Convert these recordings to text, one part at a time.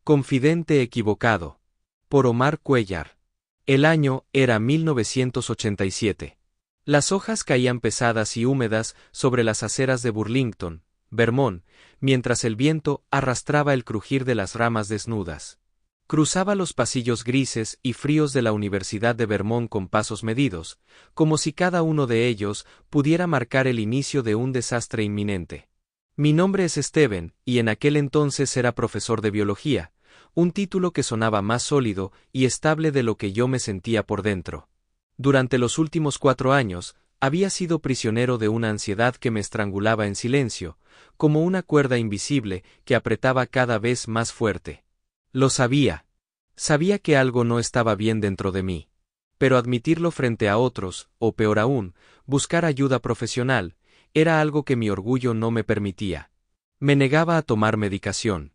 Confidente equivocado. Por Omar Cuellar. El año era 1987. Las hojas caían pesadas y húmedas sobre las aceras de Burlington, Vermont, mientras el viento arrastraba el crujir de las ramas desnudas. Cruzaba los pasillos grises y fríos de la Universidad de Vermont con pasos medidos, como si cada uno de ellos pudiera marcar el inicio de un desastre inminente. Mi nombre es Steven, y en aquel entonces era profesor de biología, un título que sonaba más sólido y estable de lo que yo me sentía por dentro. Durante los últimos 4 años, había sido prisionero de una ansiedad que me estrangulaba en silencio, como una cuerda invisible que apretaba cada vez más fuerte. Lo sabía. Sabía que algo no estaba bien dentro de mí. Pero admitirlo frente a otros, o peor aún, buscar ayuda profesional, era algo que mi orgullo no me permitía. Me negaba a tomar medicación.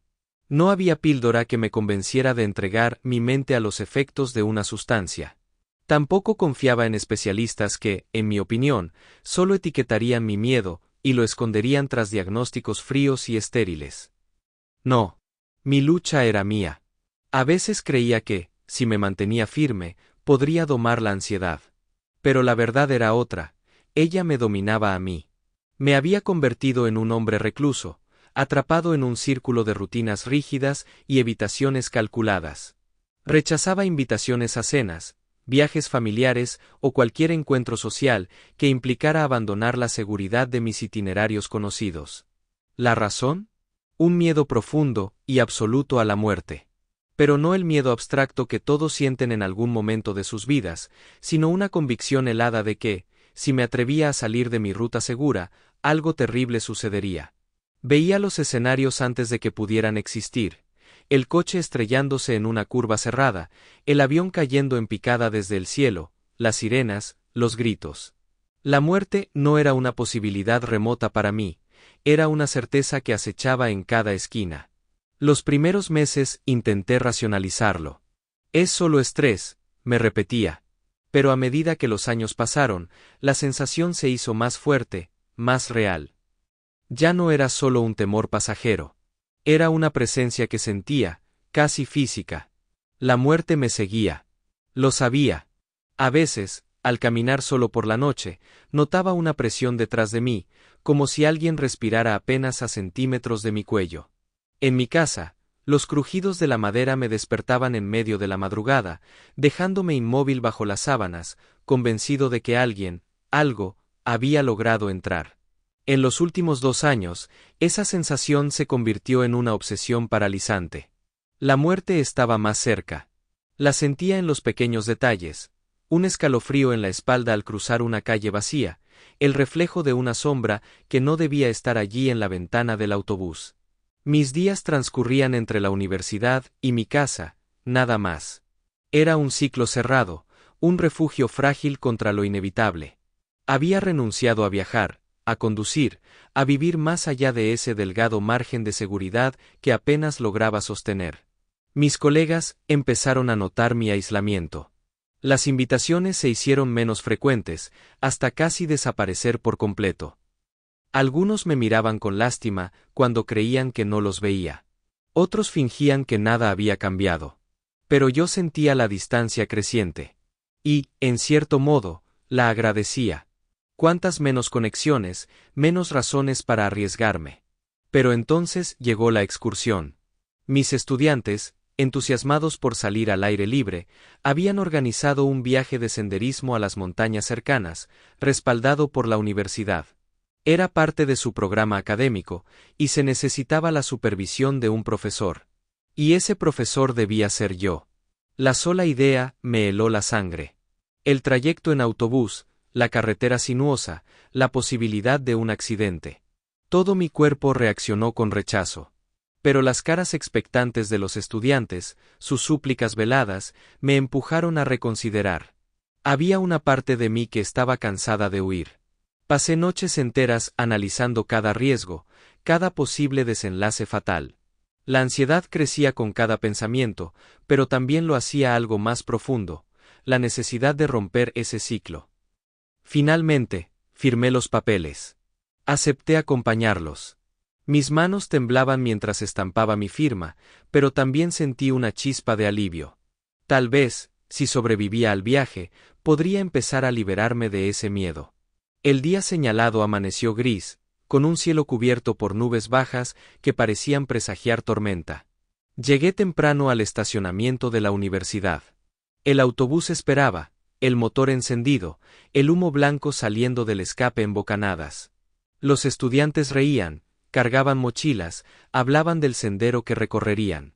No había píldora que me convenciera de entregar mi mente a los efectos de una sustancia. Tampoco confiaba en especialistas que, en mi opinión, solo etiquetarían mi miedo y lo esconderían tras diagnósticos fríos y estériles. No. Mi lucha era mía. A veces creía que, si me mantenía firme, podría domar la ansiedad. Pero la verdad era otra, ella me dominaba a mí. Me había convertido en un hombre recluso, atrapado en un círculo de rutinas rígidas y evitaciones calculadas. Rechazaba invitaciones a cenas, viajes familiares o cualquier encuentro social que implicara abandonar la seguridad de mis itinerarios conocidos. ¿La razón? Un miedo profundo y absoluto a la muerte. Pero no el miedo abstracto que todos sienten en algún momento de sus vidas, sino una convicción helada de que, si me atrevía a salir de mi ruta segura, algo terrible sucedería. Veía los escenarios antes de que pudieran existir. El coche estrellándose en una curva cerrada, el avión cayendo en picada desde el cielo, las sirenas, los gritos. La muerte no era una posibilidad remota para mí, era una certeza que acechaba en cada esquina. Los primeros meses intenté racionalizarlo. Es solo estrés, me repetía. Pero a medida que los años pasaron, la sensación se hizo más fuerte, más real. Ya no era solo un temor pasajero. Era una presencia que sentía, casi física. La muerte me seguía. Lo sabía. A veces, al caminar solo por la noche, notaba una presión detrás de mí, como si alguien respirara apenas a centímetros de mi cuello. En mi casa, los crujidos de la madera me despertaban en medio de la madrugada, dejándome inmóvil bajo las sábanas, convencido de que alguien, algo, había logrado entrar. En los últimos 2 años, esa sensación se convirtió en una obsesión paralizante. La muerte estaba más cerca. La sentía en los pequeños detalles, un escalofrío en la espalda al cruzar una calle vacía, el reflejo de una sombra que no debía estar allí en la ventana del autobús. Mis días transcurrían entre la universidad y mi casa, nada más. Era un ciclo cerrado, un refugio frágil contra lo inevitable. Había renunciado a viajar, a conducir, a vivir más allá de ese delgado margen de seguridad que apenas lograba sostener. Mis colegas empezaron a notar mi aislamiento. Las invitaciones se hicieron menos frecuentes, hasta casi desaparecer por completo. Algunos me miraban con lástima cuando creían que no los veía. Otros fingían que nada había cambiado. Pero yo sentía la distancia creciente. Y, en cierto modo, la agradecía. Cuántas menos conexiones, menos razones para arriesgarme. Pero entonces llegó la excursión. Mis estudiantes, entusiasmados por salir al aire libre, habían organizado un viaje de senderismo a las montañas cercanas, respaldado por la universidad. Era parte de su programa académico, y se necesitaba la supervisión de un profesor. Y ese profesor debía ser yo. La sola idea me heló la sangre. El trayecto en autobús, la carretera sinuosa, la posibilidad de un accidente. Todo mi cuerpo reaccionó con rechazo. Pero las caras expectantes de los estudiantes, sus súplicas veladas, me empujaron a reconsiderar. Había una parte de mí que estaba cansada de huir. Pasé noches enteras analizando cada riesgo, cada posible desenlace fatal. La ansiedad crecía con cada pensamiento, pero también lo hacía algo más profundo, la necesidad de romper ese ciclo. Finalmente, firmé los papeles. Acepté acompañarlos. Mis manos temblaban mientras estampaba mi firma, pero también sentí una chispa de alivio. Tal vez, si sobrevivía al viaje, podría empezar a liberarme de ese miedo. El día señalado amaneció gris, con un cielo cubierto por nubes bajas que parecían presagiar tormenta. Llegué temprano al estacionamiento de la universidad. El autobús esperaba, el motor encendido, el humo blanco saliendo del escape en bocanadas. Los estudiantes reían, cargaban mochilas, hablaban del sendero que recorrerían.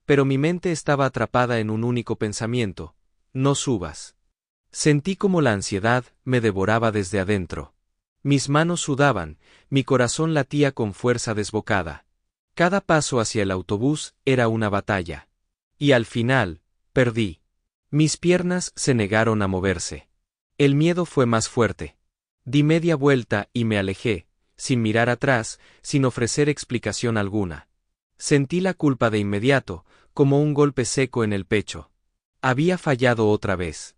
Pero mi mente estaba atrapada en un único pensamiento: no subas. Sentí como la ansiedad me devoraba desde adentro. Mis manos sudaban, mi corazón latía con fuerza desbocada. Cada paso hacia el autobús era una batalla. Y al final, perdí. Mis piernas se negaron a moverse. El miedo fue más fuerte. Di media vuelta y me alejé, sin mirar atrás, sin ofrecer explicación alguna. Sentí la culpa de inmediato, como un golpe seco en el pecho. Había fallado otra vez.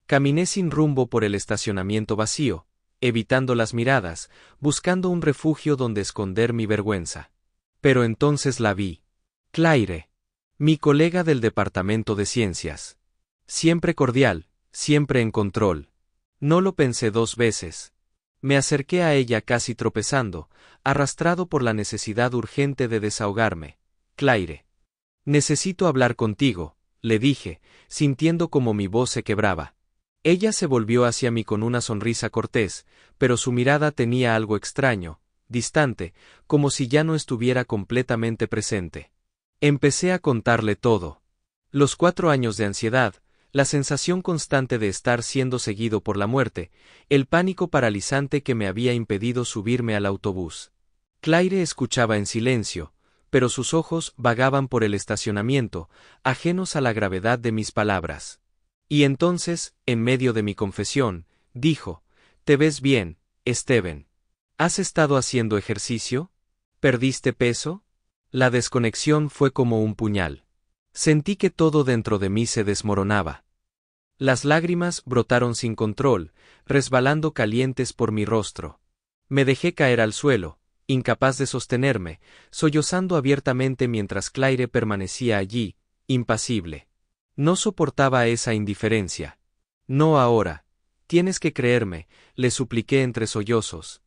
Caminé sin rumbo por el estacionamiento vacío, evitando las miradas, buscando un refugio donde esconder mi vergüenza. Pero entonces la vi. Claire. Mi colega del departamento de ciencias. Siempre cordial, siempre en control. No lo pensé dos veces. Me acerqué a ella casi tropezando, arrastrado por la necesidad urgente de desahogarme. Claire. Necesito hablar contigo, le dije, sintiendo como mi voz se quebraba. Ella se volvió hacia mí con una sonrisa cortés, pero su mirada tenía algo extraño, distante, como si ya no estuviera completamente presente. Empecé a contarle todo. Los 4 años de ansiedad, la sensación constante de estar siendo seguido por la muerte, el pánico paralizante que me había impedido subirme al autobús. Claire escuchaba en silencio, pero sus ojos vagaban por el estacionamiento, ajenos a la gravedad de mis palabras. Y entonces, en medio de mi confesión, dijo: «Te ves bien, Steven. ¿Has estado haciendo ejercicio? ¿Perdiste peso?» La desconexión fue como un puñal. Sentí que todo dentro de mí se desmoronaba. Las lágrimas brotaron sin control, resbalando calientes por mi rostro. Me dejé caer al suelo, incapaz de sostenerme, sollozando abiertamente mientras Claire permanecía allí, impasible. No soportaba esa indiferencia. «No ahora. Tienes que creerme», le supliqué entre sollozos.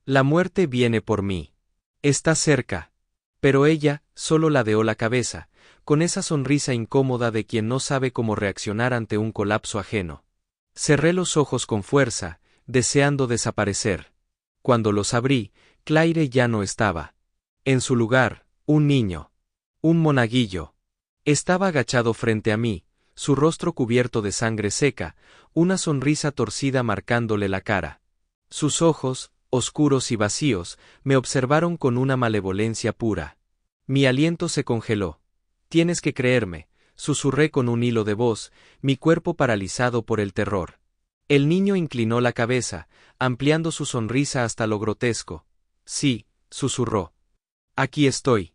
«La muerte viene por mí. Está cerca». Pero ella solo ladeó la cabeza, con esa sonrisa incómoda de quien no sabe cómo reaccionar ante un colapso ajeno. Cerré los ojos con fuerza, deseando desaparecer. Cuando los abrí, Claire ya no estaba. En su lugar, un niño. Un monaguillo. Estaba agachado frente a mí, su rostro cubierto de sangre seca, una sonrisa torcida marcándole la cara. Sus ojos, oscuros y vacíos, me observaron con una malevolencia pura. Mi aliento se congeló. «Tienes que creerme», susurré con un hilo de voz, mi cuerpo paralizado por el terror. El niño inclinó la cabeza, ampliando su sonrisa hasta lo grotesco. «Sí», susurró. «Aquí estoy».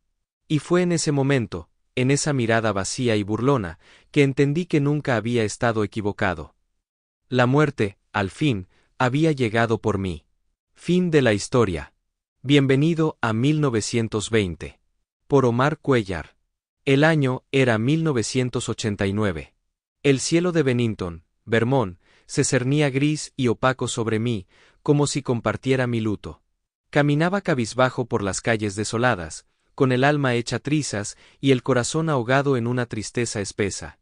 Y fue en ese momento, en esa mirada vacía y burlona, que entendí que nunca había estado equivocado. La muerte, al fin, había llegado por mí. Fin de la historia. Bienvenido a 1920. Por Omar Cuellar. El año era 1989. El cielo de Bennington, Vermont, se cernía gris y opaco sobre mí, como si compartiera mi luto. Caminaba cabizbajo por las calles desoladas, con el alma hecha trizas y el corazón ahogado en una tristeza espesa.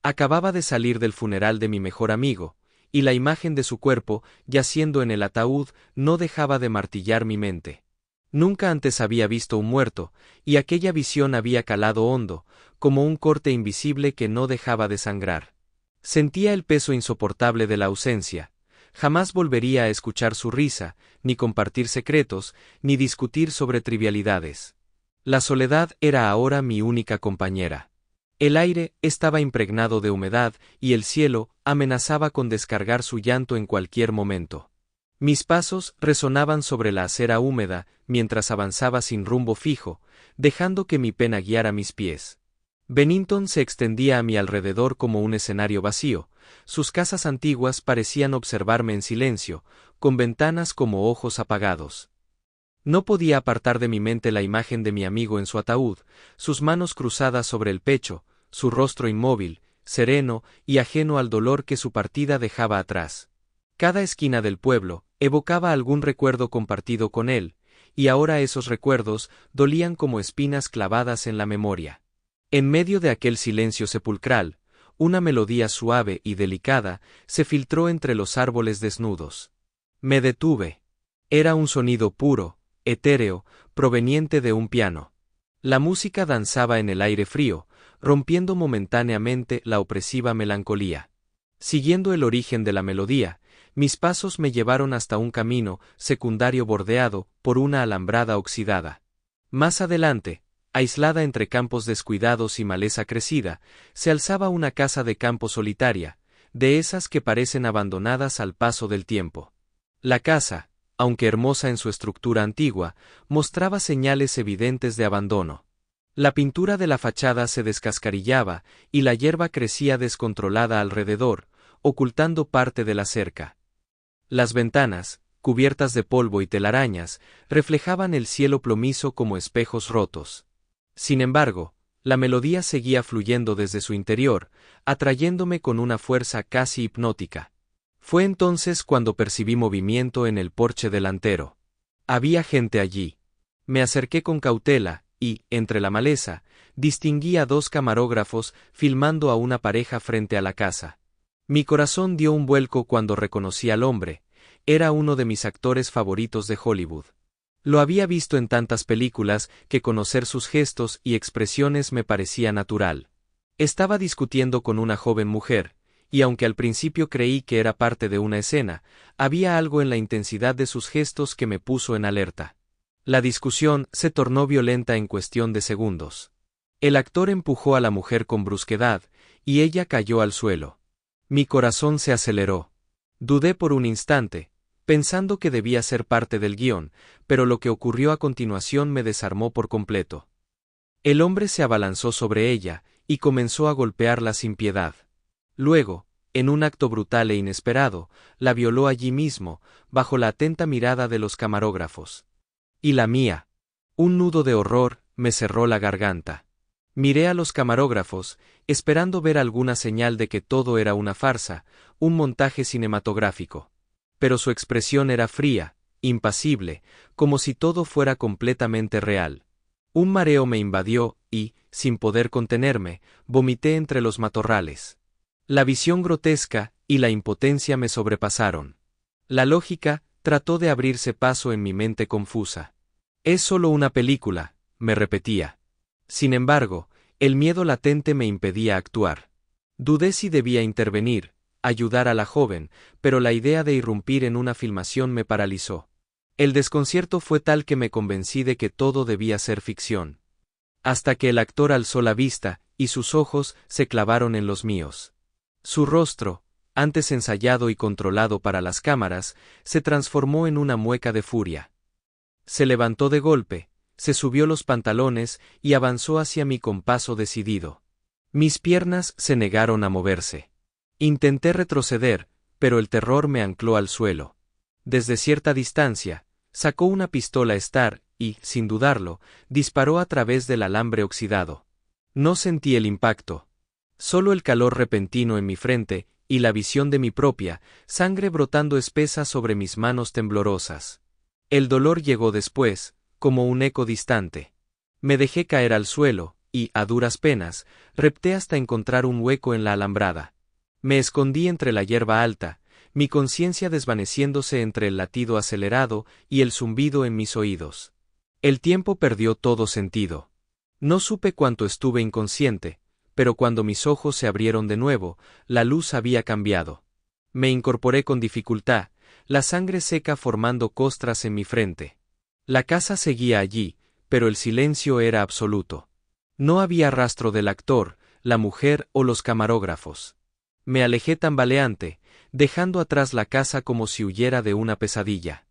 Acababa de salir del funeral de mi mejor amigo, y la imagen de su cuerpo, yaciendo en el ataúd, no dejaba de martillar mi mente. Nunca antes había visto un muerto, y aquella visión había calado hondo, como un corte invisible que no dejaba de sangrar. Sentía el peso insoportable de la ausencia. Jamás volvería a escuchar su risa, ni compartir secretos, ni discutir sobre trivialidades. La soledad era ahora mi única compañera. El aire estaba impregnado de humedad y el cielo amenazaba con descargar su llanto en cualquier momento. Mis pasos resonaban sobre la acera húmeda mientras avanzaba sin rumbo fijo, dejando que mi pena guiara mis pies. Bennington se extendía a mi alrededor como un escenario vacío, sus casas antiguas parecían observarme en silencio, con ventanas como ojos apagados. No podía apartar de mi mente la imagen de mi amigo en su ataúd, sus manos cruzadas sobre el pecho, su rostro inmóvil, sereno y ajeno al dolor que su partida dejaba atrás. Cada esquina del pueblo evocaba algún recuerdo compartido con él, y ahora esos recuerdos dolían como espinas clavadas en la memoria. En medio de aquel silencio sepulcral, una melodía suave y delicada se filtró entre los árboles desnudos. Me detuve. Era un sonido puro, etéreo, proveniente de un piano. La música danzaba en el aire frío, rompiendo momentáneamente la opresiva melancolía. Siguiendo el origen de la melodía, mis pasos me llevaron hasta un camino secundario bordeado por una alambrada oxidada. Más adelante, aislada entre campos descuidados y maleza crecida, se alzaba una casa de campo solitaria, de esas que parecen abandonadas al paso del tiempo. La casa, aunque hermosa en su estructura antigua, mostraba señales evidentes de abandono. La pintura de la fachada se descascarillaba y la hierba crecía descontrolada alrededor, ocultando parte de la cerca. Las ventanas, cubiertas de polvo y telarañas, reflejaban el cielo plomizo como espejos rotos. Sin embargo, la melodía seguía fluyendo desde su interior, atrayéndome con una fuerza casi hipnótica. Fue entonces cuando percibí movimiento en el porche delantero. Había gente allí. Me acerqué con cautela, y, entre la maleza, distinguí a 2 camarógrafos filmando a una pareja frente a la casa. Mi corazón dio un vuelco cuando reconocí al hombre. Era uno de mis actores favoritos de Hollywood. Lo había visto en tantas películas que conocer sus gestos y expresiones me parecía natural. Estaba discutiendo con una joven mujer, y aunque al principio creí que era parte de una escena, había algo en la intensidad de sus gestos que me puso en alerta. La discusión se tornó violenta en cuestión de segundos. El actor empujó a la mujer con brusquedad, y ella cayó al suelo. Mi corazón se aceleró. Dudé por un instante, pensando que debía ser parte del guión, pero lo que ocurrió a continuación me desarmó por completo. El hombre se abalanzó sobre ella, y comenzó a golpearla sin piedad. Luego, en un acto brutal e inesperado, la violó allí mismo, bajo la atenta mirada de los camarógrafos. Y la mía. Un nudo de horror me cerró la garganta. Miré a los camarógrafos, esperando ver alguna señal de que todo era una farsa, un montaje cinematográfico. Pero su expresión era fría, impasible, como si todo fuera completamente real. Un mareo me invadió y, sin poder contenerme, vomité entre los matorrales. La visión grotesca y la impotencia me sobrepasaron. La lógica trató de abrirse paso en mi mente confusa. Es solo una película, me repetía. Sin embargo, el miedo latente me impedía actuar. Dudé si debía intervenir, ayudar a la joven, pero la idea de irrumpir en una filmación me paralizó. El desconcierto fue tal que me convencí de que todo debía ser ficción. Hasta que el actor alzó la vista, y sus ojos se clavaron en los míos. Su rostro, antes ensayado y controlado para las cámaras, se transformó en una mueca de furia. Se levantó de golpe, se subió los pantalones y avanzó hacia mí con paso decidido. Mis piernas se negaron a moverse. Intenté retroceder, pero el terror me ancló al suelo. Desde cierta distancia, sacó una pistola Star y, sin dudarlo, disparó a través del alambre oxidado. No sentí el impacto. Solo el calor repentino en mi frente y la visión de mi propia sangre brotando espesa sobre mis manos temblorosas. El dolor llegó después, como un eco distante. Me dejé caer al suelo, y, a duras penas, repté hasta encontrar un hueco en la alambrada. Me escondí entre la hierba alta, mi conciencia desvaneciéndose entre el latido acelerado y el zumbido en mis oídos. El tiempo perdió todo sentido. No supe cuánto estuve inconsciente, pero cuando mis ojos se abrieron de nuevo, la luz había cambiado. Me incorporé con dificultad, la sangre seca formando costras en mi frente. La casa seguía allí, pero el silencio era absoluto. No había rastro del actor, la mujer o los camarógrafos. Me alejé tambaleante, dejando atrás la casa como si huyera de una pesadilla.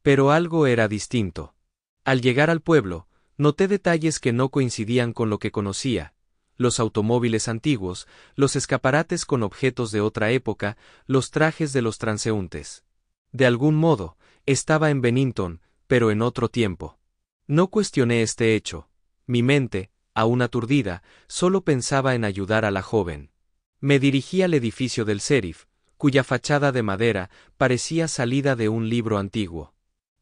Pero algo era distinto. Al llegar al pueblo, noté detalles que no coincidían con lo que conocía: los automóviles antiguos, los escaparates con objetos de otra época, los trajes de los transeúntes. De algún modo, estaba en Bennington, pero en otro tiempo. No cuestioné este hecho. Mi mente, aún aturdida, solo pensaba en ayudar a la joven. Me dirigí al edificio del sheriff, cuya fachada de madera parecía salida de un libro antiguo.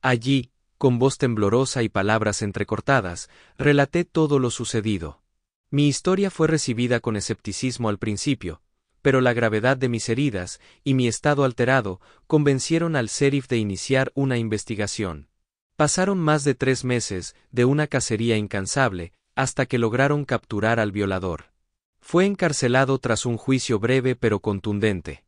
Allí, con voz temblorosa y palabras entrecortadas, relaté todo lo sucedido. Mi historia fue recibida con escepticismo al principio, pero la gravedad de mis heridas y mi estado alterado convencieron al sheriff de iniciar una investigación. Pasaron más de 3 meses de una cacería incansable hasta que lograron capturar al violador. Fue encarcelado tras un juicio breve pero contundente.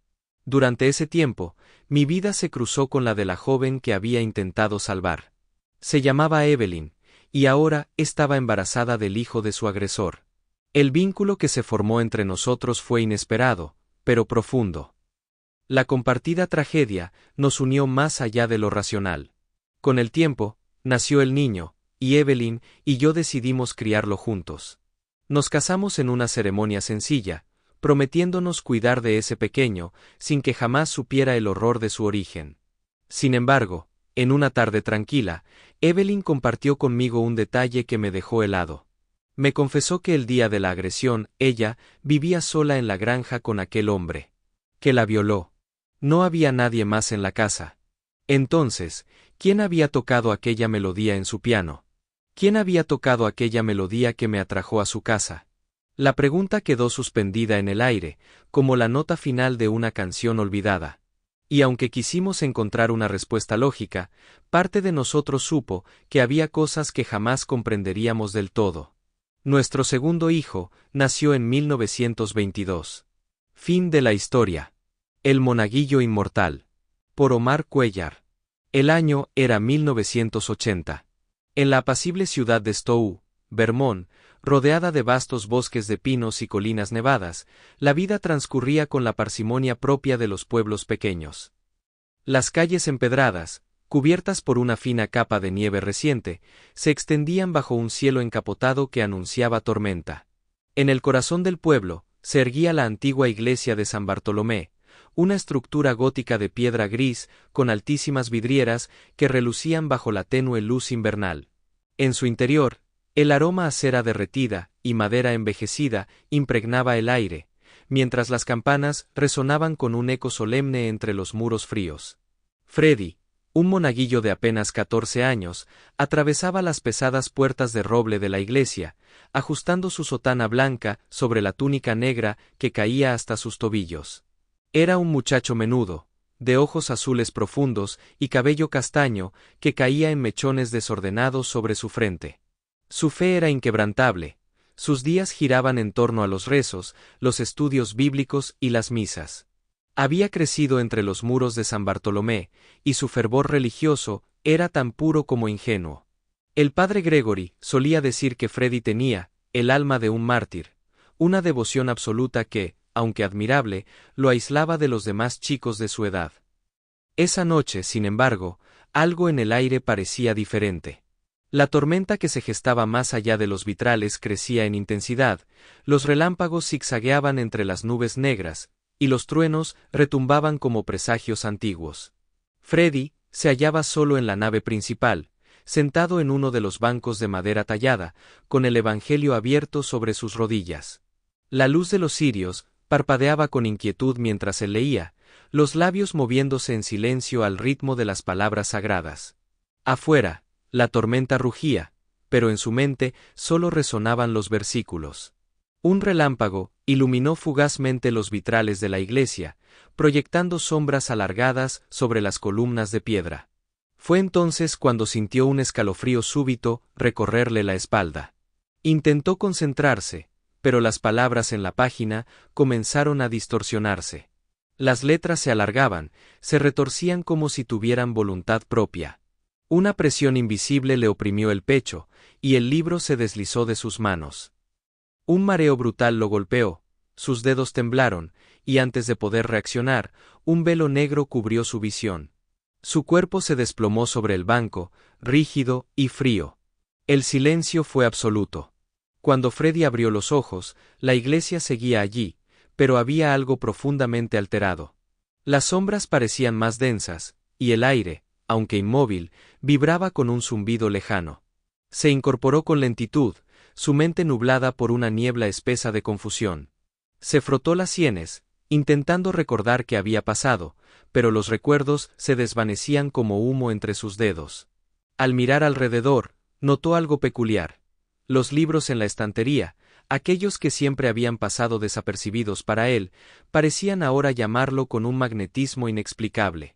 Durante ese tiempo, mi vida se cruzó con la de la joven que había intentado salvar. Se llamaba Evelyn, y ahora estaba embarazada del hijo de su agresor. El vínculo que se formó entre nosotros fue inesperado, pero profundo. La compartida tragedia nos unió más allá de lo racional. Con el tiempo, nació el niño, y Evelyn y yo decidimos criarlo juntos. Nos casamos en una ceremonia sencilla, prometiéndonos cuidar de ese pequeño, sin que jamás supiera el horror de su origen. Sin embargo, en una tarde tranquila, Evelyn compartió conmigo un detalle que me dejó helado. Me confesó que el día de la agresión, ella vivía sola en la granja con aquel hombre. Que la violó. No había nadie más en la casa. Entonces, ¿quién había tocado aquella melodía en su piano? ¿Quién había tocado aquella melodía que me atrajo a su casa? La pregunta quedó suspendida en el aire, como la nota final de una canción olvidada. Y aunque quisimos encontrar una respuesta lógica, parte de nosotros supo que había cosas que jamás comprenderíamos del todo. Nuestro segundo hijo nació en 1922. Fin de la historia. El monaguillo inmortal. Por Omar Cuellar. El año era 1980. En la apacible ciudad de Stowe, Vermont, rodeada de vastos bosques de pinos y colinas nevadas, la vida transcurría con la parsimonia propia de los pueblos pequeños. Las calles empedradas, cubiertas por una fina capa de nieve reciente, se extendían bajo un cielo encapotado que anunciaba tormenta. En el corazón del pueblo, se erguía la antigua iglesia de San Bartolomé, una estructura gótica de piedra gris con altísimas vidrieras que relucían bajo la tenue luz invernal. En su interior, el aroma a cera derretida y madera envejecida impregnaba el aire, mientras las campanas resonaban con un eco solemne entre los muros fríos. Freddy, un monaguillo de apenas 14 años, atravesaba las pesadas puertas de roble de la iglesia, ajustando su sotana blanca sobre la túnica negra que caía hasta sus tobillos. Era un muchacho menudo, de ojos azules profundos y cabello castaño que caía en mechones desordenados sobre su frente. Su fe era inquebrantable, sus días giraban en torno a los rezos, los estudios bíblicos y las misas. Había crecido entre los muros de San Bartolomé, y su fervor religioso era tan puro como ingenuo. El padre Gregory solía decir que Freddy tenía el alma de un mártir, una devoción absoluta que, aunque admirable, lo aislaba de los demás chicos de su edad. Esa noche, sin embargo, algo en el aire parecía diferente. La tormenta que se gestaba más allá de los vitrales crecía en intensidad, los relámpagos zigzagueaban entre las nubes negras, y los truenos retumbaban como presagios antiguos. Freddy se hallaba solo en la nave principal, sentado en uno de los bancos de madera tallada, con el Evangelio abierto sobre sus rodillas. La luz de los cirios parpadeaba con inquietud mientras él leía, los labios moviéndose en silencio al ritmo de las palabras sagradas. Afuera, la tormenta rugía, pero en su mente solo resonaban los versículos. Un relámpago iluminó fugazmente los vitrales de la iglesia, proyectando sombras alargadas sobre las columnas de piedra. Fue entonces cuando sintió un escalofrío súbito recorrerle la espalda. Intentó concentrarse, pero las palabras en la página comenzaron a distorsionarse. Las letras se alargaban, se retorcían como si tuvieran voluntad propia. Una presión invisible le oprimió el pecho, y el libro se deslizó de sus manos. Un mareo brutal lo golpeó, sus dedos temblaron, y antes de poder reaccionar, un velo negro cubrió su visión. Su cuerpo se desplomó sobre el banco, rígido y frío. El silencio fue absoluto. Cuando Freddy abrió los ojos, la iglesia seguía allí, pero había algo profundamente alterado. Las sombras parecían más densas, y el aire, aunque inmóvil, vibraba con un zumbido lejano. Se incorporó con lentitud, su mente nublada por una niebla espesa de confusión. Se frotó las sienes, intentando recordar qué había pasado, pero los recuerdos se desvanecían como humo entre sus dedos. Al mirar alrededor, notó algo peculiar. Los libros en la estantería, aquellos que siempre habían pasado desapercibidos para él, parecían ahora llamarlo con un magnetismo inexplicable.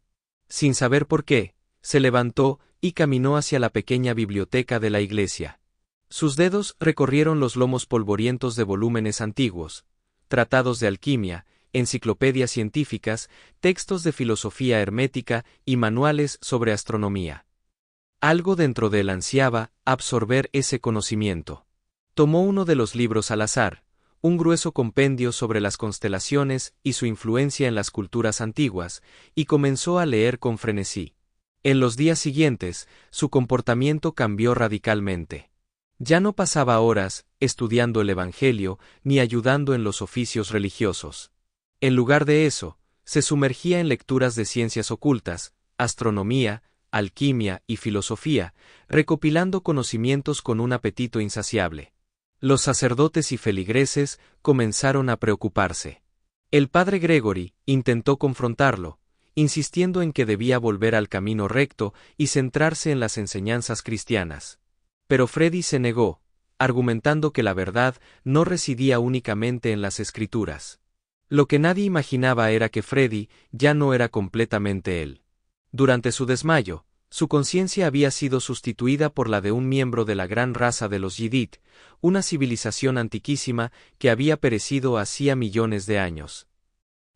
Sin saber por qué, se levantó y caminó hacia la pequeña biblioteca de la iglesia. Sus dedos recorrieron los lomos polvorientos de volúmenes antiguos, tratados de alquimia, enciclopedias científicas, textos de filosofía hermética y manuales sobre astronomía. Algo dentro de él ansiaba absorber ese conocimiento. Tomó uno de los libros al azar, un grueso compendio sobre las constelaciones y su influencia en las culturas antiguas, y comenzó a leer con frenesí. En los días siguientes, su comportamiento cambió radicalmente. Ya no pasaba horas estudiando el Evangelio ni ayudando en los oficios religiosos. En lugar de eso, se sumergía en lecturas de ciencias ocultas, astronomía, alquimia y filosofía, recopilando conocimientos con un apetito insaciable. Los sacerdotes y feligreses comenzaron a preocuparse. El padre Gregory intentó confrontarlo, insistiendo en que debía volver al camino recto y centrarse en las enseñanzas cristianas. Pero Freddy se negó, argumentando que la verdad no residía únicamente en las escrituras. Lo que nadie imaginaba era que Freddy ya no era completamente él. Durante su desmayo, su conciencia había sido sustituida por la de un miembro de la gran raza de los Yidit, una civilización antiquísima que había perecido hacía millones de años.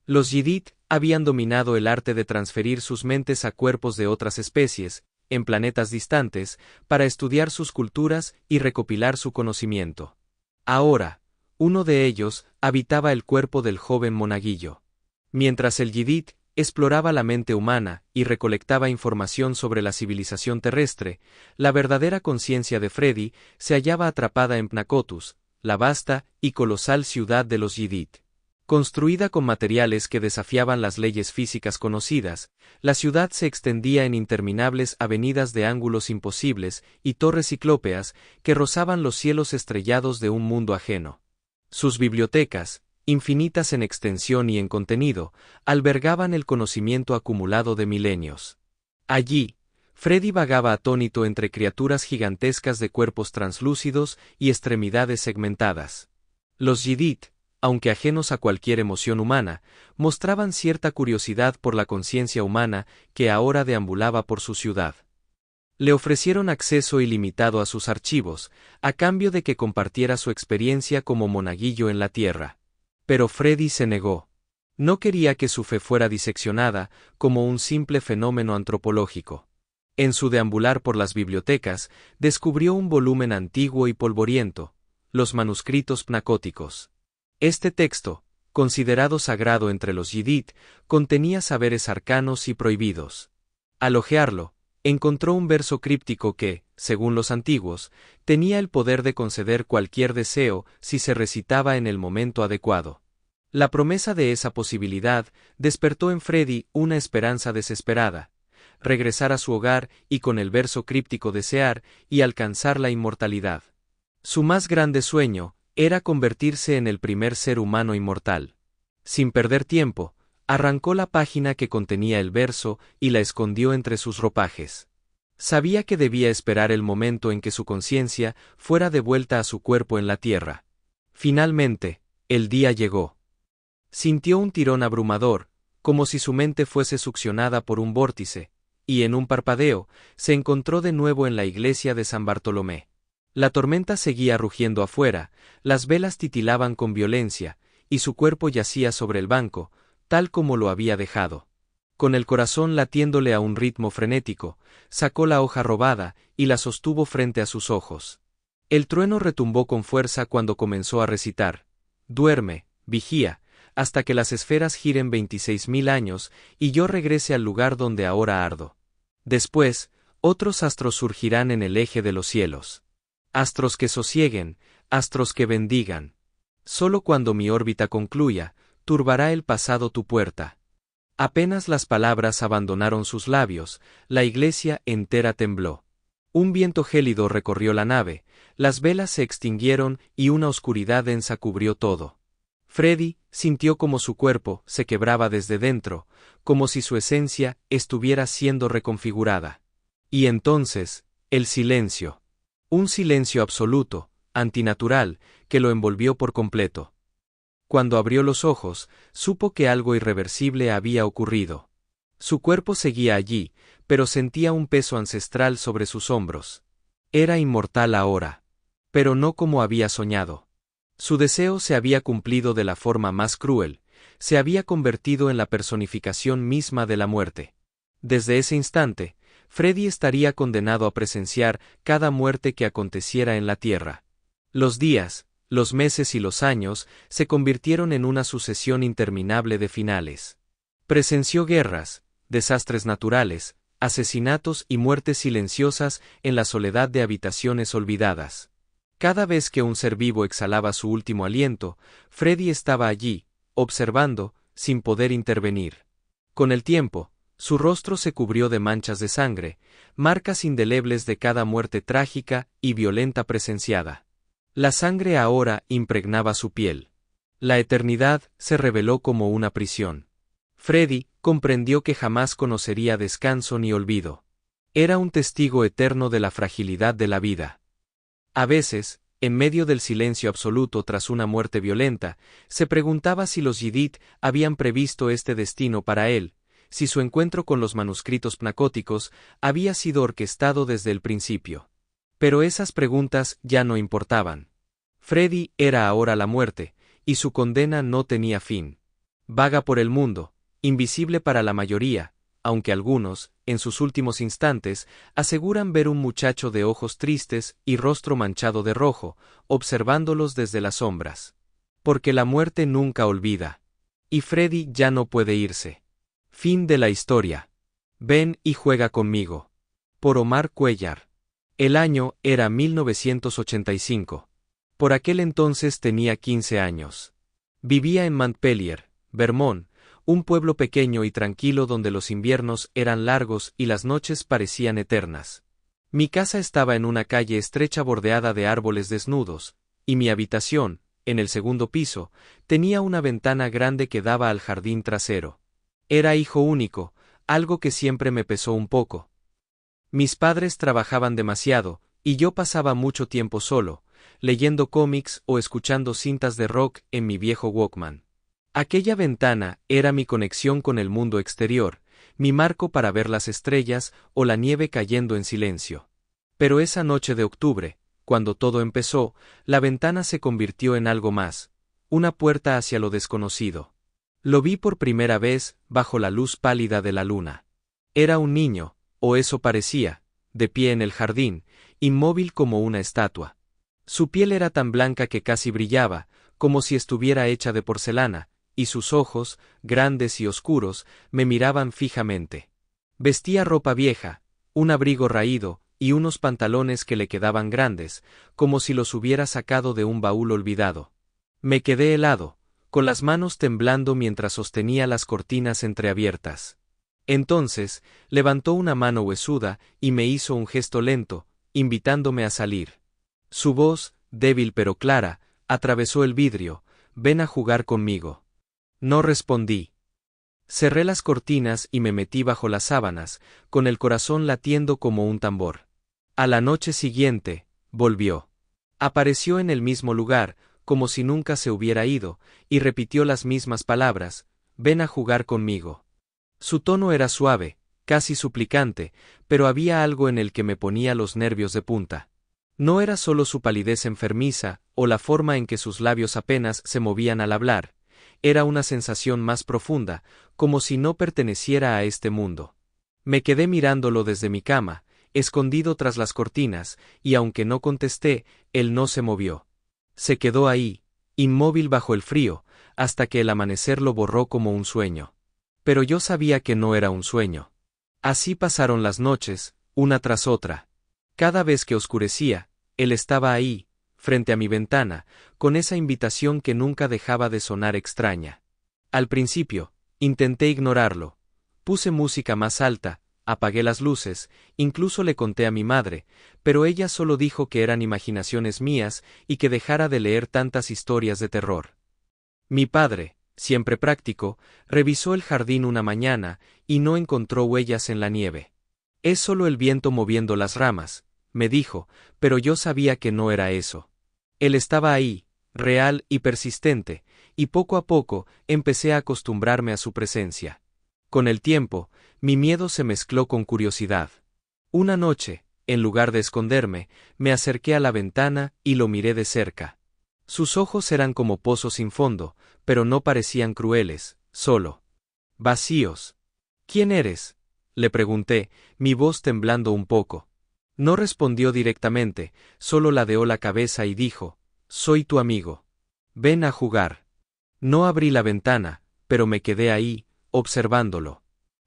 Los Yidit habían dominado el arte de transferir sus mentes a cuerpos de otras especies, en planetas distantes, para estudiar sus culturas y recopilar su conocimiento. Ahora, uno de ellos habitaba el cuerpo del joven monaguillo. Mientras el Yidit exploraba la mente humana y recolectaba información sobre la civilización terrestre, la verdadera conciencia de Freddy se hallaba atrapada en Pnakotus, la vasta y colosal ciudad de los Yidit. Construida con materiales que desafiaban las leyes físicas conocidas, la ciudad se extendía en interminables avenidas de ángulos imposibles y torres ciclópeas que rozaban los cielos estrellados de un mundo ajeno. Sus bibliotecas, infinitas en extensión y en contenido, albergaban el conocimiento acumulado de milenios. Allí, Freddy vagaba atónito entre criaturas gigantescas de cuerpos translúcidos y extremidades segmentadas. Los Yidit, aunque ajenos a cualquier emoción humana, mostraban cierta curiosidad por la conciencia humana que ahora deambulaba por su ciudad. Le ofrecieron acceso ilimitado a sus archivos, a cambio de que compartiera su experiencia como monaguillo en la tierra. Pero Freddy se negó. No quería que su fe fuera diseccionada como un simple fenómeno antropológico. En su deambular por las bibliotecas, descubrió un volumen antiguo y polvoriento, los manuscritos pnacóticos. Este texto, considerado sagrado entre los Yidit, contenía saberes arcanos y prohibidos. Al hojearlo, encontró un verso críptico que, según los antiguos, tenía el poder de conceder cualquier deseo si se recitaba en el momento adecuado. La promesa de esa posibilidad despertó en Freddy una esperanza desesperada: regresar a su hogar y con el verso críptico desear y alcanzar la inmortalidad. Su más grande sueño era convertirse en el primer ser humano inmortal. Sin perder tiempo, arrancó la página que contenía el verso y la escondió entre sus ropajes. Sabía que debía esperar el momento en que su conciencia fuera devuelta a su cuerpo en la tierra. Finalmente, el día llegó. Sintió un tirón abrumador, como si su mente fuese succionada por un vórtice, y en un parpadeo, se encontró de nuevo en la iglesia de San Bartolomé. La tormenta seguía rugiendo afuera, las velas titilaban con violencia, y su cuerpo yacía sobre el banco, tal como lo había dejado. Con el corazón latiéndole a un ritmo frenético, sacó la hoja robada y la sostuvo frente a sus ojos. El trueno retumbó con fuerza cuando comenzó a recitar: «Duerme, vigía, hasta que las esferas giren 26.000 años y yo regrese al lugar donde ahora ardo. Después, otros astros surgirán en el eje de los cielos. Astros que sosieguen, astros que bendigan. Solo cuando mi órbita concluya, turbará el pasado tu puerta. Apenas las palabras abandonaron sus labios, la iglesia entera tembló. Un viento gélido recorrió la nave, las velas se extinguieron y una oscuridad densa cubrió todo. Freddy sintió como su cuerpo se quebraba desde dentro, como si su esencia estuviera siendo reconfigurada. Y entonces, el silencio. Un silencio absoluto, antinatural, que lo envolvió por completo. Cuando abrió los ojos, supo que algo irreversible había ocurrido. Su cuerpo seguía allí, pero sentía un peso ancestral sobre sus hombros. Era inmortal ahora. Pero no como había soñado. Su deseo se había cumplido de la forma más cruel, se había convertido en la personificación misma de la muerte. Desde ese instante, Freddy estaría condenado a presenciar cada muerte que aconteciera en la Tierra. Los días, los meses y los años se convirtieron en una sucesión interminable de finales. Presenció guerras, desastres naturales, asesinatos y muertes silenciosas en la soledad de habitaciones olvidadas. Cada vez que un ser vivo exhalaba su último aliento, Freddy estaba allí, observando, sin poder intervenir. Con el tiempo, su rostro se cubrió de manchas de sangre, marcas indelebles de cada muerte trágica y violenta presenciada. La sangre ahora impregnaba su piel. La eternidad se reveló como una prisión. Freddy comprendió que jamás conocería descanso ni olvido. Era un testigo eterno de la fragilidad de la vida. A veces, en medio del silencio absoluto tras una muerte violenta, se preguntaba si los Yidit habían previsto este destino para él, si su encuentro con los manuscritos pnacóticos había sido orquestado desde el principio. Pero esas preguntas ya no importaban. Freddy era ahora la muerte, y su condena no tenía fin. Vaga por el mundo, invisible para la mayoría, aunque algunos, en sus últimos instantes, aseguran ver un muchacho de ojos tristes y rostro manchado de rojo, observándolos desde las sombras. Porque la muerte nunca olvida. Y Freddy ya no puede irse. Fin de la historia. Ven y juega conmigo. Por Omar Cuellar. El año era 1985. Por aquel entonces tenía 15 años. Vivía en Montpelier, Vermont, un pueblo pequeño y tranquilo donde los inviernos eran largos y las noches parecían eternas. Mi casa estaba en una calle estrecha bordeada de árboles desnudos, y mi habitación, en el segundo piso, tenía una ventana grande que daba al jardín trasero. Era hijo único, algo que siempre me pesó un poco. Mis padres trabajaban demasiado, y yo pasaba mucho tiempo solo, leyendo cómics o escuchando cintas de rock en mi viejo Walkman. Aquella ventana era mi conexión con el mundo exterior, mi marco para ver las estrellas o la nieve cayendo en silencio. Pero esa noche de octubre, cuando todo empezó, la ventana se convirtió en algo más, una puerta hacia lo desconocido. Lo vi por primera vez bajo la luz pálida de la luna. Era un niño, o eso parecía, de pie en el jardín, inmóvil como una estatua. Su piel era tan blanca que casi brillaba, como si estuviera hecha de porcelana, y sus ojos, grandes y oscuros, me miraban fijamente. Vestía ropa vieja, un abrigo raído, y unos pantalones que le quedaban grandes, como si los hubiera sacado de un baúl olvidado. Me quedé helado, con las manos temblando mientras sostenía las cortinas entreabiertas. Entonces, levantó una mano huesuda y me hizo un gesto lento, invitándome a salir. Su voz, débil pero clara, atravesó el vidrio: «Ven a jugar conmigo». No respondí. Cerré las cortinas y me metí bajo las sábanas, con el corazón latiendo como un tambor. A la noche siguiente, volvió. Apareció en el mismo lugar, como si nunca se hubiera ido, y repitió las mismas palabras: «Ven a jugar conmigo». Su tono era suave, casi suplicante, pero había algo en el que me ponía los nervios de punta. No era solo su palidez enfermiza, o la forma en que sus labios apenas se movían al hablar, era una sensación más profunda, como si no perteneciera a este mundo. Me quedé mirándolo desde mi cama, escondido tras las cortinas, y aunque no contesté, él no se movió. Se quedó ahí, inmóvil bajo el frío, hasta que el amanecer lo borró como un sueño. Pero yo sabía que no era un sueño. Así pasaron las noches, una tras otra. Cada vez que oscurecía, él estaba ahí, frente a mi ventana, con esa invitación que nunca dejaba de sonar extraña. Al principio, Intenté ignorarlo. Puse música más alta, apagué las luces, incluso le conté a mi madre, pero ella solo dijo que eran imaginaciones mías y que dejara de leer tantas historias de terror. Mi padre, siempre práctico, revisó el jardín una mañana y no encontró huellas en la nieve. Es solo el viento moviendo las ramas, me dijo, pero yo sabía que no era eso. Él estaba ahí, real y persistente, y poco a poco empecé a acostumbrarme a su presencia. Con el tiempo, mi miedo se mezcló con curiosidad. Una noche, en lugar de esconderme, me acerqué a la ventana y lo miré de cerca. Sus ojos eran como pozos sin fondo, pero no parecían crueles, solo vacíos. ¿Quién eres?, le pregunté, mi voz temblando un poco. No respondió directamente, solo ladeó la cabeza y dijo, soy tu amigo. Ven a jugar. No abrí la ventana, pero me quedé ahí, observándolo.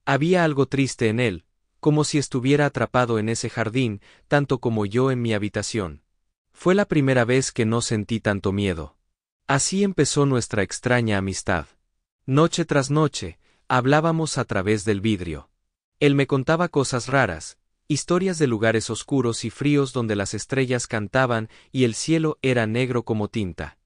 Había algo triste en él, como si estuviera atrapado en ese jardín, tanto como yo en mi habitación. Fue la primera vez que no sentí tanto miedo. Así empezó nuestra extraña amistad. Noche tras noche, hablábamos a través del vidrio. Él me contaba cosas raras, historias de lugares oscuros y fríos donde las estrellas cantaban y el cielo era negro como tinta.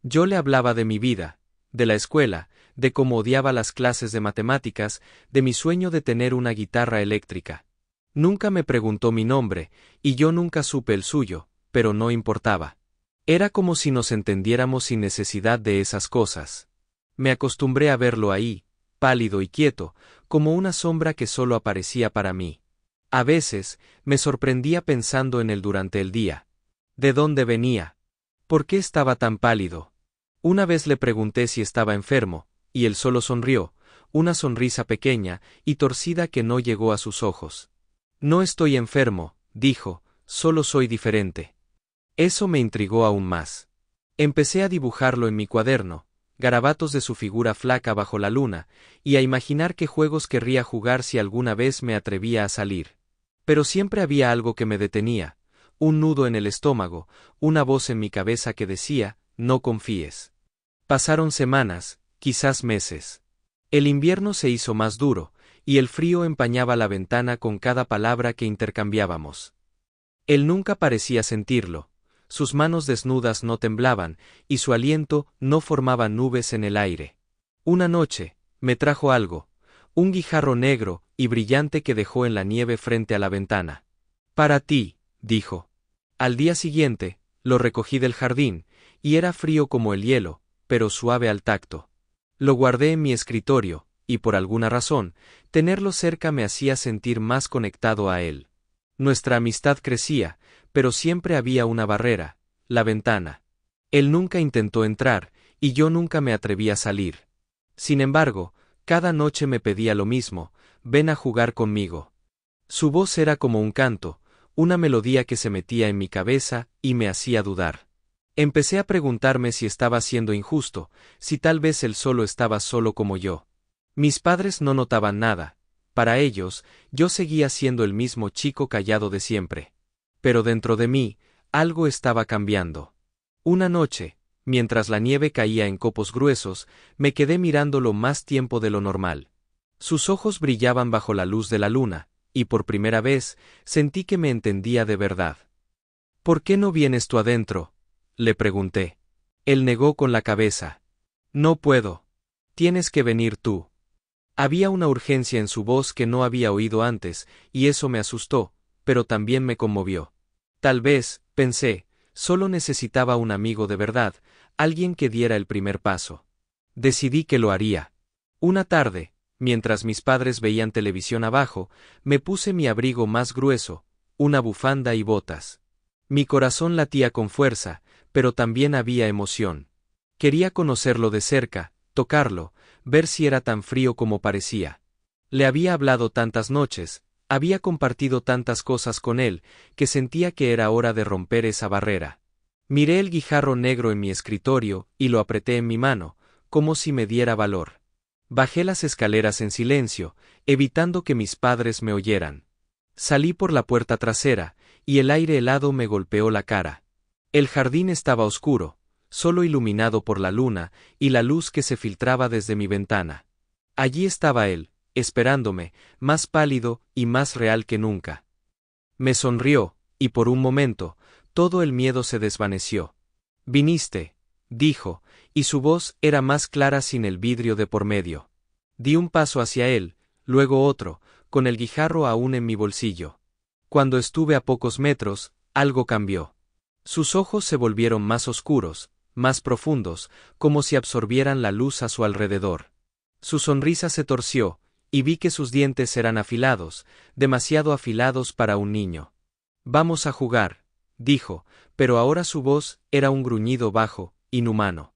Yo le hablaba de mi vida, de la escuela, de cómo odiaba las clases de matemáticas, de mi sueño de tener una guitarra eléctrica. Nunca me preguntó mi nombre, y yo nunca supe el suyo, pero no importaba. Era como si nos entendiéramos sin necesidad de esas cosas. Me acostumbré a verlo ahí, pálido y quieto, como una sombra que solo aparecía para mí. A veces, me sorprendía pensando en él durante el día. ¿De dónde venía? ¿Por qué estaba tan pálido? Una vez le pregunté si estaba enfermo, y él solo sonrió, una sonrisa pequeña y torcida que no llegó a sus ojos. No estoy enfermo, dijo, solo soy diferente. Eso me intrigó aún más. Empecé a dibujarlo en mi cuaderno, garabatos de su figura flaca bajo la luna, y a imaginar qué juegos querría jugar si alguna vez me atrevía a salir. Pero siempre había algo que me detenía, un nudo en el estómago, una voz en mi cabeza que decía, no confíes. Pasaron semanas, quizás meses. El invierno se hizo más duro, y el frío empañaba la ventana con cada palabra que intercambiábamos. Él nunca parecía sentirlo. Sus manos desnudas no temblaban, y su aliento no formaba nubes en el aire. Una noche, me trajo algo, un guijarro negro y brillante que dejó en la nieve frente a la ventana. Para ti, dijo. Al día siguiente, lo recogí del jardín, y era frío como el hielo, pero suave al tacto. Lo guardé en mi escritorio, y por alguna razón, tenerlo cerca me hacía sentir más conectado a él. Nuestra amistad crecía, pero siempre había una barrera, la ventana. Él nunca intentó entrar, y yo nunca me atreví a salir. Sin embargo, cada noche me pedía lo mismo, ven a jugar conmigo. Su voz era como un canto, una melodía que se metía en mi cabeza y me hacía dudar. Empecé a preguntarme si estaba siendo injusto, si tal vez él solo estaba solo como yo. Mis padres no notaban nada. Para ellos, yo seguía siendo el mismo chico callado de siempre. Pero dentro de mí, algo estaba cambiando. Una noche, mientras la nieve caía en copos gruesos, me quedé mirándolo más tiempo de lo normal. Sus ojos brillaban bajo la luz de la luna, y por primera vez, sentí que me entendía de verdad. ¿Por qué no vienes tú adentro?, le pregunté. Él negó con la cabeza. No puedo. Tienes que venir tú. Había una urgencia en su voz que no había oído antes, y eso me asustó, pero también me conmovió. Tal vez, pensé, solo necesitaba un amigo de verdad, alguien que diera el primer paso. Decidí que lo haría. Una tarde, mientras mis padres veían televisión abajo, me puse mi abrigo más grueso, una bufanda y botas. Mi corazón latía con fuerza, pero también había emoción. Quería conocerlo de cerca, tocarlo, ver si era tan frío como parecía. Le había hablado tantas noches, había compartido tantas cosas con él, que sentía que era hora de romper esa barrera. Miré el guijarro negro en mi escritorio y lo apreté en mi mano, como si me diera valor. Bajé las escaleras en silencio, evitando que mis padres me oyeran. Salí por la puerta trasera, y el aire helado me golpeó la cara. El jardín estaba oscuro, solo iluminado por la luna y la luz que se filtraba desde mi ventana. Allí estaba él, esperándome, más pálido y más real que nunca. Me sonrió, y por un momento, todo el miedo se desvaneció. Viniste, dijo, y su voz era más clara sin el vidrio de por medio. Di un paso hacia él, luego otro, con el guijarro aún en mi bolsillo. Cuando estuve a pocos metros, algo cambió. Sus ojos se volvieron más oscuros, más profundos, como si absorbieran la luz a su alrededor. Su sonrisa se torció, y vi que sus dientes eran afilados, demasiado afilados para un niño. Vamos a jugar, dijo, pero ahora su voz era un gruñido bajo, inhumano.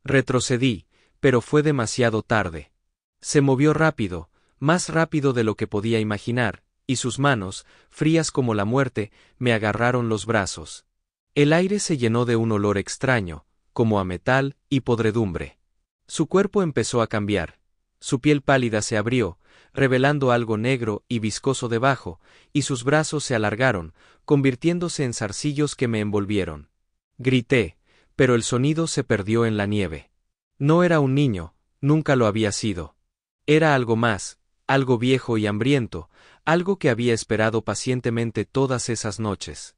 Retrocedí, pero fue demasiado tarde. Se movió rápido, más rápido de lo que podía imaginar, y sus manos, frías como la muerte, me agarraron los brazos. El aire se llenó de un olor extraño, como a metal y podredumbre. Su cuerpo empezó a cambiar. Su piel pálida se abrió, revelando algo negro y viscoso debajo, y sus brazos se alargaron, convirtiéndose en zarcillos que me envolvieron. Grité, pero el sonido se perdió en la nieve. No era un niño, nunca lo había sido. Era algo más, algo viejo y hambriento, algo que había esperado pacientemente todas esas noches.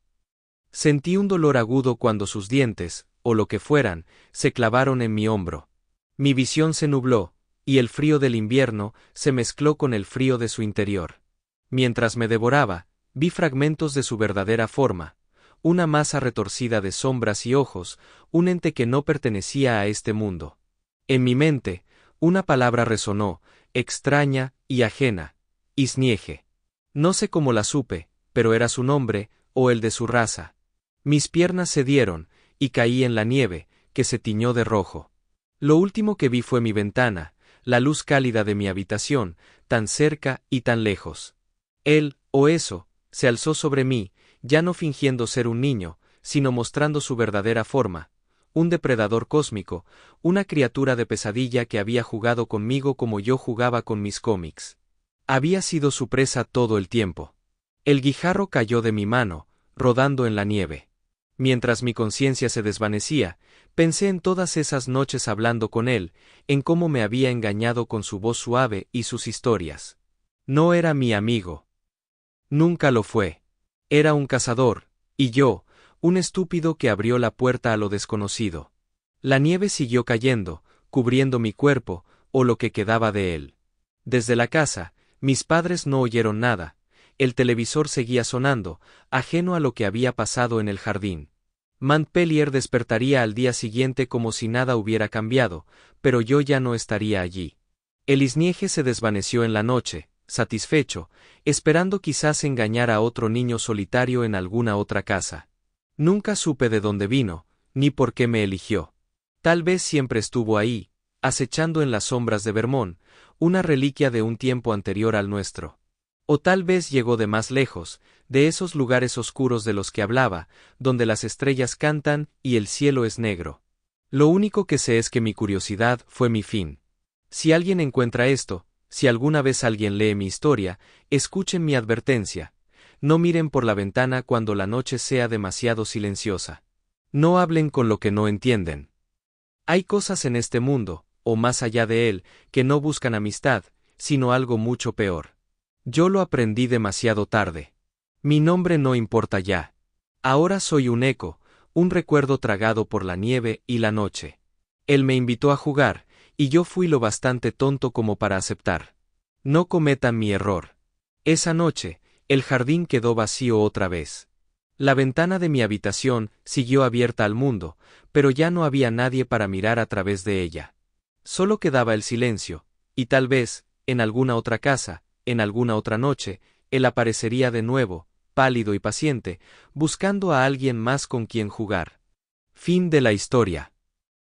Sentí un dolor agudo cuando sus dientes, o lo que fueran, se clavaron en mi hombro. Mi visión se nubló, y el frío del invierno se mezcló con el frío de su interior. Mientras me devoraba, vi fragmentos de su verdadera forma, una masa retorcida de sombras y ojos, un ente que no pertenecía a este mundo. En mi mente, una palabra resonó, extraña y ajena, Isnieje. No sé cómo la supe, pero era su nombre, o el de su raza. Mis piernas cedieron, y caí en la nieve, que se tiñó de rojo. Lo último que vi fue mi ventana, la luz cálida de mi habitación, tan cerca y tan lejos. Él, o eso, se alzó sobre mí, ya no fingiendo ser un niño, sino mostrando su verdadera forma, un depredador cósmico, una criatura de pesadilla que había jugado conmigo como yo jugaba con mis cómics. Había sido su presa todo el tiempo. El guijarro cayó de mi mano, rodando en la nieve. Mientras mi conciencia se desvanecía, pensé en todas esas noches hablando con él, en cómo me había engañado con su voz suave y sus historias. No era mi amigo. Nunca lo fue. Era un cazador, y yo, un estúpido que abrió la puerta a lo desconocido. La nieve siguió cayendo, cubriendo mi cuerpo, o lo que quedaba de él. Desde la casa, mis padres no oyeron nada. El televisor seguía sonando, ajeno a lo que había pasado en el jardín. Montpellier despertaría al día siguiente como si nada hubiera cambiado, pero yo ya no estaría allí. El Isnieje se desvaneció en la noche, satisfecho, esperando quizás engañar a otro niño solitario en alguna otra casa. Nunca supe de dónde vino, ni por qué me eligió. Tal vez siempre estuvo ahí, acechando en las sombras de Vermont, una reliquia de un tiempo anterior al nuestro. O tal vez llegó de más lejos, de esos lugares oscuros de los que hablaba, donde las estrellas cantan y el cielo es negro. Lo único que sé es que mi curiosidad fue mi fin. Si alguien encuentra esto, si alguna vez alguien lee mi historia, escuchen mi advertencia. No miren por la ventana cuando la noche sea demasiado silenciosa. No hablen con lo que no entienden. Hay cosas en este mundo, o más allá de él, que no buscan amistad, sino algo mucho peor. Yo lo aprendí demasiado tarde. Mi nombre no importa ya. Ahora soy un eco, un recuerdo tragado por la nieve y la noche. Él me invitó a jugar, y yo fui lo bastante tonto como para aceptar. No cometan mi error. Esa noche, el jardín quedó vacío otra vez. La ventana de mi habitación siguió abierta al mundo, pero ya no había nadie para mirar a través de ella. Solo quedaba el silencio, y tal vez, en alguna otra casa, en alguna otra noche, él aparecería de nuevo, pálido y paciente, buscando a alguien más con quien jugar. Fin de la historia.